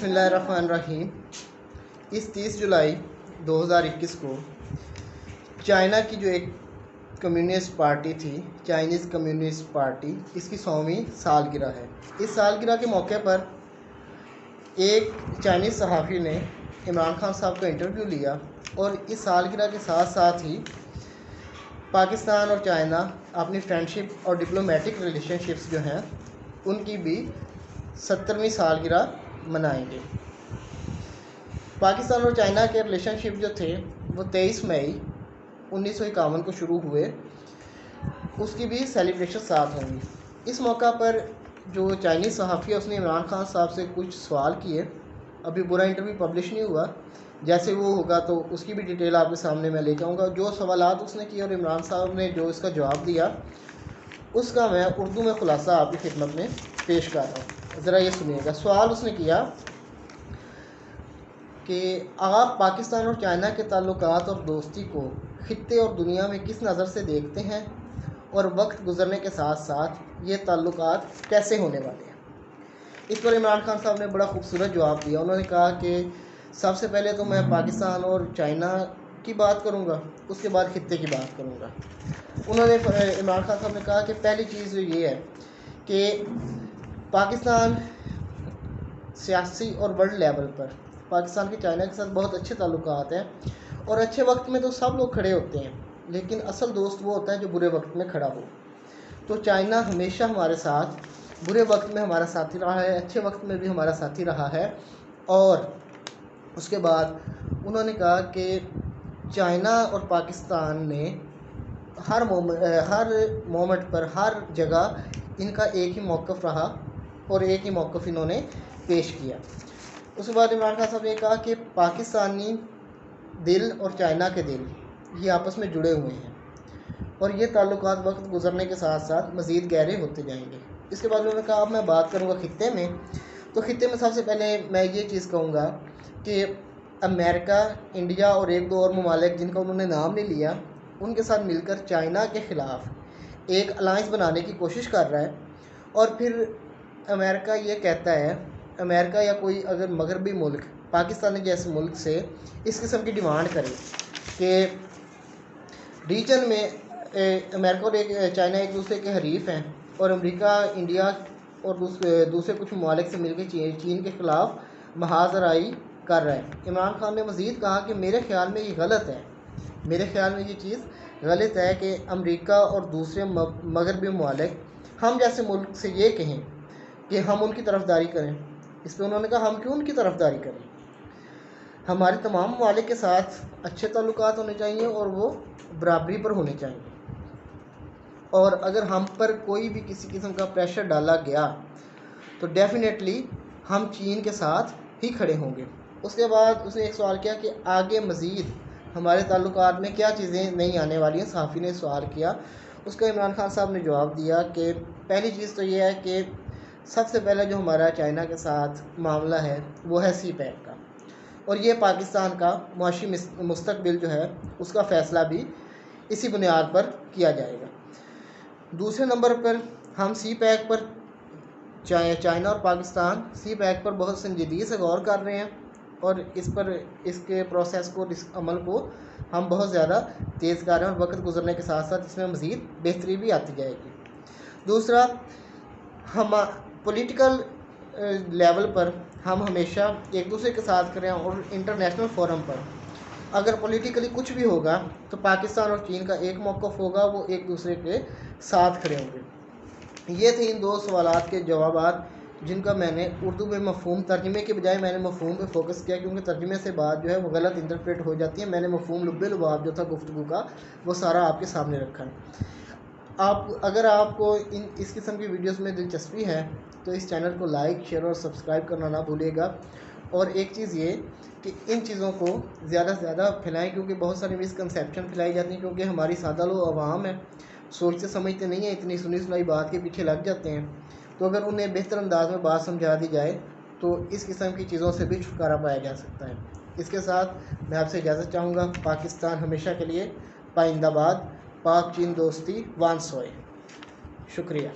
बिस्मिल्लाहिर्रहमानिर्रहीम। इस 30 जुलाई 2021 को चाइना की जो एक कम्युनिस्ट पार्टी थी, चाइनीज़ कम्युनिस्ट पार्टी, इसकी 100वीं सालगिरह है। इस सालगिरह के मौके पर एक चाइनीज़ सहाफ़ी ने इमरान खान साहब का इंटरव्यू लिया और इस सालगिरह के साथ साथ ही पाकिस्तान और चाइना अपनी फ्रेंडशिप और डिप्लोमेटिक रिलेशनशिप्स जो हैं उनकी भी 70वीं सालगिरह मनाएंगे। पाकिस्तान और चाइना के रिलेशनशिप जो थे वो 23 मई 1951 को शुरू हुए, उसकी भी सेलिब्रेशन साथ होंगी। इस मौका पर जो चाइनीज़ सहाफ़ी है उसने इमरान खान साहब से कुछ सवाल किए। अभी पूरा इंटरव्यू पब्लिश नहीं हुआ, जैसे वो होगा तो उसकी भी डिटेल आपके सामने मैं लेके आऊँगा। जो सवालात उसने किए और इमरान साहब ने जो इसका जवाब दिया उसका मैं उर्दू में ख़ुलासा आपकी खिदमत में पेश कर रहा हूँ, ज़रा ये सुनिएगा। सवाल उसने किया कि आप पाकिस्तान और चाइना के ताल्लुकात और दोस्ती को खित्ते और दुनिया में किस नज़र से देखते हैं और वक्त गुजरने के साथ साथ ये ताल्लुकात कैसे होने वाले हैं। इस पर इमरान खान साहब ने बड़ा खूबसूरत जवाब दिया। उन्होंने कहा कि सबसे पहले तो मैं पाकिस्तान और चाइना की बात करूँगा, उसके बाद खित्ते की बात करूँगा। उन्होंने इमरान खान साहब ने कहा कि पहली चीज़ जो ये है कि पाकिस्तान सियासी और वर्ल्ड लेवल पर पाकिस्तान के चाइना के साथ बहुत अच्छे ताल्लुकात हैं और अच्छे वक्त में तो सब लोग खड़े होते हैं, लेकिन असल दोस्त वो होता है जो बुरे वक्त में खड़ा हो। तो चाइना हमेशा हमारे साथ बुरे वक्त में हमारा साथी रहा है, अच्छे वक्त में भी हमारा साथी रहा है। और उसके बाद उन्होंने कहा कि चाइना और पाकिस्तान ने हर मोमेंट पर हर जगह इनका एक ही मौक़िफ़ रहा और एक ही मौक़िफ़ इन्होंने पेश किया। उसके बाद इमरान खान साहब ने कहा कि पाकिस्तानी दिल और चाइना के दिल ये आपस में जुड़े हुए हैं और ये ताल्लुकात वक्त गुजरने के साथ साथ मज़ीद गहरे होते जाएंगे। इसके बाद उन्होंने कहा अब मैं बात करूँगा खित्ते में, तो खित्ते में सबसे पहले मैं ये चीज़ कहूँगा कि अमेरिका, इंडिया और एक दो और ममालिक जिनका उन्होंने नाम नहीं लिया, उनके साथ मिलकर चाइना के ख़िलाफ़ एक अलाइंस बनाने की कोशिश कर रहा है। और फिर अमेरिका ये कहता है, अमेरिका या कोई अगर मगरबी मुल्क पाकिस्तान जैसे मुल्क से इस किस्म की डिमांड करे कि रीजन में अमेरिका और चाइना एक दूसरे के हरीफ हैं और अमेरिका, इंडिया और दूसरे कुछ ममालिक से मिलकर चीन के ख़िलाफ़ महाजराई कर रहा है। इमरान खान ने मज़ीद कहा कि मेरे ख़्याल में ये गलत है, मेरे ख़्याल में ये चीज़ गलत है कि अमेरिका और दूसरे मगरबी ममालिक हम जैसे मुल्क से ये कहें कि हम उनकी तरफदारी करें। इस पर उन्होंने कहा हम क्यों उनकी तरफदारी करें, हमारे तमाम ममालिक के साथ अच्छे ताल्लुकात होने चाहिए और वो बराबरी पर होने चाहिए। और अगर हम पर कोई भी किसी किस्म का प्रेशर डाला गया तो डेफिनेटली हम चीन के साथ ही खड़े होंगे। उसके बाद उसने एक सवाल किया कि आगे मज़ीद हमारे ताल्लुकात में क्या चीज़ें नहीं आने वाली हैं। सहाफ़ी ने सवाल किया, उसका इमरान खान साहब ने जवाब दिया कि पहली चीज़ तो ये है कि सबसे पहले जो हमारा चाइना के साथ मामला है वो है सी पैक का, और ये पाकिस्तान का मुआशी मुस्तकबिल जो है उसका फ़ैसला भी इसी बुनियाद पर किया जाएगा। दूसरे नंबर पर हम सी पैक पर चाइना और पाकिस्तान सी पैक पर बहुत संजीदगी से गौर कर रहे हैं और इसके प्रोसेस को, इस अमल को हम बहुत ज़्यादा तेज़ कर रहे हैं और वक्त गुजरने के साथ साथ इसमें मज़ीद बेहतरी भी आती जाएगी। दूसरा, हम पॉलिटिकल लेवल पर हम हमेशा एक दूसरे के साथ करें और इंटरनेशनल फोरम पर अगर पॉलिटिकली कुछ भी होगा तो पाकिस्तान और चीन का एक मौक़िफ़ होगा, वो एक दूसरे के साथ खड़े होंगे। ये थे इन दो सवालात के जवाबात जिनका मैंने उर्दू में मफ़हूम, तर्जुमे के बजाय मैंने मफ़हूम पे फोकस किया, क्योंकि तर्जुमे से बात जो है वो गलत इंटरप्रेट हो जाती है। मैंने मफ़हूम लुब्बे लुबाब जो था गुफ्तगू का वो सारा आपके सामने रखा है। अगर आपको इस किस्म की वीडियोस में दिलचस्पी है तो इस चैनल को लाइक, शेयर और सब्सक्राइब करना ना भूलिएगा। और एक चीज़ ये कि इन चीज़ों को ज़्यादा से ज़्यादा फैलाएं, क्योंकि बहुत सारी मिसकंसेप्शन फैलाई जाती हैं, क्योंकि हमारी सादा लोग आवाम है, सोचते समझते नहीं है, इतनी सुनी सुनाई बात के पीछे लग जाते हैं। तो अगर उन्हें बेहतर अंदाज में बात समझा दी जाए तो इस किस्म की चीज़ों से भी छुटकारा पाया जा सकता है। इसके साथ मैं आपसे इजाज़त चाहूँगा। पाकिस्तान हमेशा के लिए पाइंदाबाद, पाक चीन दोस्ती वांस होए। शुक्रिया।